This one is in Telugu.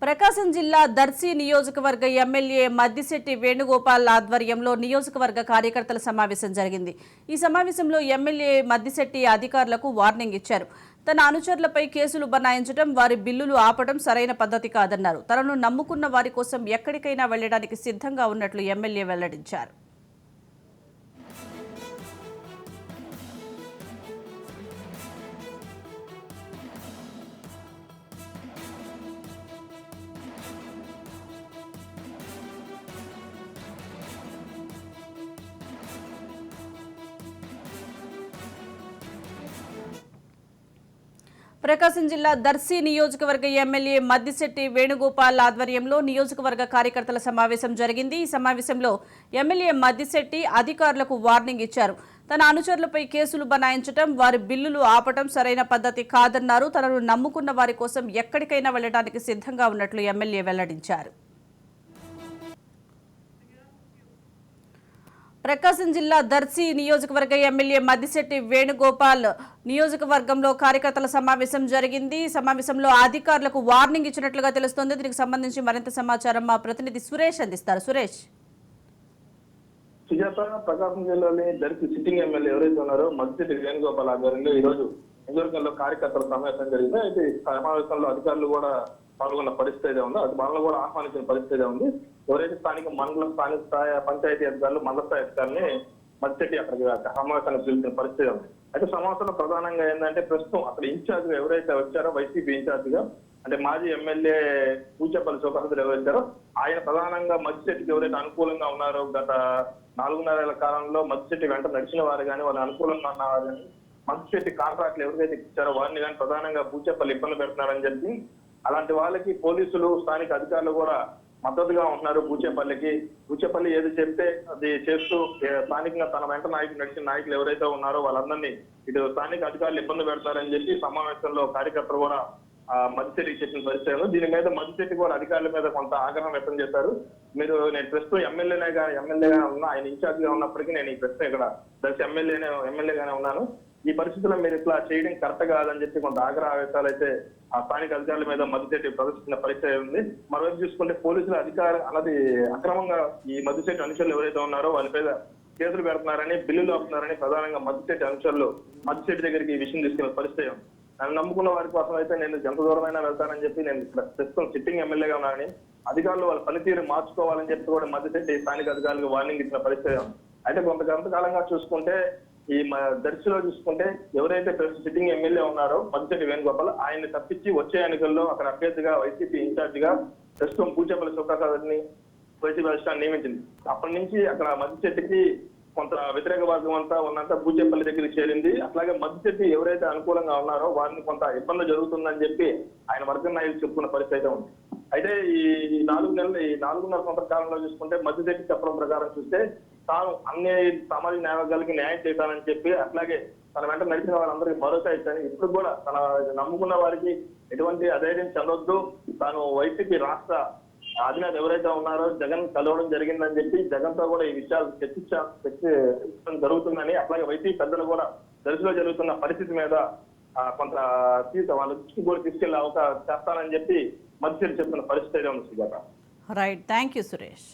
ప్రకాశం జిల్లా దర్శి నియోజకవర్గ ఎమ్మెల్యే మద్దిశెట్టి వేణుగోపాల్ ఆధ్వర్యంలో నియోజకవర్గ కార్యకర్తల సమావేశం జరిగింది. ఈ సమావేశంలో ఎమ్మెల్యే మద్దిశెట్టి అధికారులకు వార్నింగ్ ఇచ్చారు. తన అనుచరులపై కేసులు బనాయించడం, వారి బిల్లులు ఆపడం సరైన పద్ధతి కాదన్నారు. తనను నమ్ముకున్న వారి కోసం ఎక్కడికైనా వెళ్లడానికి సిద్ధంగా ఉన్నట్లు ఎమ్మెల్యే వెల్లడించారు. ప్రకాశం జిల్లా దర్శి నియోజకవర్గ ఎమ్మెల్యే మద్దిశెట్టి వేణుగోపాల్ ఆధ్వర్యంలో నియోజకవర్గ కార్యకర్తల సమావేశం జరిగింది. ఈ సమావేశంలో ఎమ్మెల్యే మద్దిశెట్టి అధికారులకు వార్నింగ్ ఇచ్చారు. తన అనుచరులపై కేసులు బనాయించడం, వారి బిల్లులు ఆపటం సరైన పద్ధతి కాదన్నారు. తనను నమ్ముకున్న వారి కోసం ఎక్కడికైనా వెళ్లడానికి సిద్ధంగా ఉన్నట్లు ఎమ్మెల్యే వెల్లడించారు. ప్రకాశం జిల్లా దర్శి నియోజకవర్గ ఎమ్మెల్యే మద్దిశెట్టి వేణుగోపాల్ నియోజకవర్గంలో కార్యకర్తల సమావేశం జరిగింది. సమావేశంలో అధికారులకు వార్నింగ్ ఇచ్చినట్లుగా తెలుస్తోంది. దీనికి సంబంధించి మరింత సమాచారం మా ప్రతినిధి సురేష్ అందిస్తారు. సురేష్. సుజాత, ప్రకాశం జిల్లాలోని దర్శి సిట్టింగ్ ఎమ్మెల్యే ఎవరైతే ఉన్నారో మద్దిశెట్టి వేణుగోపాల్ ఆధ్వర్యంలో ఈ రోజు నియోజకవర్గంలో కార్యకర్తల సమావేశం జరిగింది. అయితే సమావేశంలో అధికారులు కూడా పాల్గొన్న పరిస్థితి ఉంది. అది మనలో కూడా ఆహ్వానించిన పరిస్థితి ఉంది. ఎవరైతే స్థానిక మండల స్థానిక స్థాయి పంచాయతీ అధికారులు, మండల స్థాయి అధికారులని మద్దిశెట్టి అక్కడికి సమావేశానికి పిలిచిన పరిస్థితి ఉంది. అయితే సమావేశంలో ప్రధానంగా ఏంటంటే ప్రస్తుతం అక్కడ ఇన్ఛార్జ్ గా ఎవరైతే వచ్చారో వైసీపీ ఇన్ఛార్జ్ గా అంటే మాజీ ఎమ్మెల్యే పూచేపల్లి శివప్రసాద్ ఎవరైతే ఆయన ప్రధానంగా మద్దిశెట్టికి ఎవరైతే అనుకూలంగా ఉన్నారో గత 4.5 ఏళ్ల కాలంలో మద్దిశెట్టి వెంట నడిచిన వారు కానీ వాళ్ళు అనుకూలంగా ఉన్నవారు కానీ మద్దిశెట్టి కాంట్రాక్ట్లు ఎవరికైతే ఇచ్చారో వారిని కానీ ప్రధానంగా పూచేపల్లి ఇబ్బంది పెడుతున్నారని చెప్పి అలాంటి వాళ్ళకి పోలీసులు, స్థానిక అధికారులు కూడా మద్దతుగా ఉంటున్నారు. పూచేపల్లి ఏది చెప్తే అది చేస్తూ స్థానికంగా తన వెంట నడిచిన నాయకులు ఎవరైతే ఉన్నారో వాళ్ళందరినీ ఇటు స్థానిక అధికారులు ఇబ్బంది పెడతారని చెప్పి సమావేశంలో కార్యకర్తలు కూడా మద్దిశెట్టికి చెప్పిన పరిస్థితి. దీని మీద మద్దిశెట్టి కూడా అధికారుల మీద కొంత ఆగ్రహం వ్యక్తం చేశారు. నేను ప్రస్తుతం ఎమ్మెల్యేగా ఉన్నా, ఆయన ఇన్ఛార్జ్ గా ఉన్నప్పటికీ నేను ఈ ప్రశ్న ఇక్కడ దర్శి ఎమ్మెల్యేగానే ఉన్నాను. ఈ పరిస్థితుల్లో మీరు ఇట్లా చేయడం కరెక్ట్ కాదని చెప్పి కొంత ఆగ్రహ ఆవేశాలు అయితే ఆ స్థానిక అధికారుల మీద మద్దిశెట్టి ప్రదర్శించిన పరిస్థితి ఉంది. మరోవైపు చూసుకుంటే పోలీసుల అన్నది అక్రమంగా ఈ మద్దిశెట్టి అనుచరులు ఎవరైతే ఉన్నారో వాళ్ళ మీద కేసులు పెడుతున్నారని, బిల్లులు ఆపుతున్నారని ప్రధానంగా మద్దిశెట్టి అనుచరులు మద్దిశెట్టి దగ్గరికి ఈ విషయం తీసుకున్న పరిస్థితి. నన్ను నమ్ముకున్న వారి కోసం అయితే నేను ఎంత దూరమైనా వెళ్తానని చెప్పి నేను ఇక్కడ ప్రస్తుతం సిట్టింగ్ ఎమ్మెల్యేగా ఉన్నానని, అధికారులు వాళ్ళ పనితీరు మార్చుకోవాలని చెప్పి కూడా మద్దిశెట్టి స్థానిక అధికారులకు వార్నింగ్ ఇచ్చిన పరిస్థితి. అయితే కొంతకాలంగా చూసుకుంటే ఈ దర్శిలో చూసుకుంటే ఎవరైతే సిట్టింగ్ ఎమ్మెల్యే ఉన్నారో మద్దిశెట్టి వేణుగోపాల్ ఆయన్ని తప్పించి వచ్చే ఎన్నికల్లో అక్కడ అభ్యర్థిగా వైసీపీ ఇన్ఛార్జ్ గా ప్రస్తుతం పూచేపల్లి శివప్రసాద్ని వైసీపీ అధిష్టానం నియమించింది. అప్పటి నుంచి అక్కడ మద్దిశెట్టికి కొంత వ్యతిరేక వర్గం అంతా ఉన్నంత పూచేపల్లి దగ్గరికి చేరింది. అట్లాగే మద్దిశెట్టి ఎవరైతే అనుకూలంగా ఉన్నారో వారిని కొంత ఇబ్బంది జరుగుతుందని చెప్పి ఆయన వర్గం నాయకులు చెప్పుకున్న పరిస్థితి అయితే ఉంది. అయితే ఈ 4.5 సంవత్సరాల కాలంలో చూసుకుంటే మద్దిశెట్టి చెప్పడం ప్రకారం చూస్తే తాను అన్ని సామాజిక న్యాయవర్గాలకి న్యాయం చేశానని చెప్పి అట్లాగే తన వెంట నడిచిన వాళ్ళందరికీ భరోసా ఇచ్చాను. ఇప్పుడు కూడా తన నమ్ముకున్న వారికి ఎటువంటి అధైర్యం చెందొద్దు, తాను వైసీపీ రాష్ట్ర అధినేత ఎవరైతే ఉన్నారో జగన్ కలవడం జరిగిందని చెప్పి జగన్ తో కూడా ఈ విషయాలు చర్చించడం జరుగుతుందని, అట్లాగే వైసీపీ పెద్దలు కూడా దర్శిలో జరుగుతున్న పరిస్థితి మీద కొంత వాళ్ళ దృష్టికి కూడా తీసుకెళ్లే అవకాశం చేస్తానని చెప్పి మద్దిశెట్టి చెప్తున్న పరిస్థితి ఉంది. Right, thank you Suresh.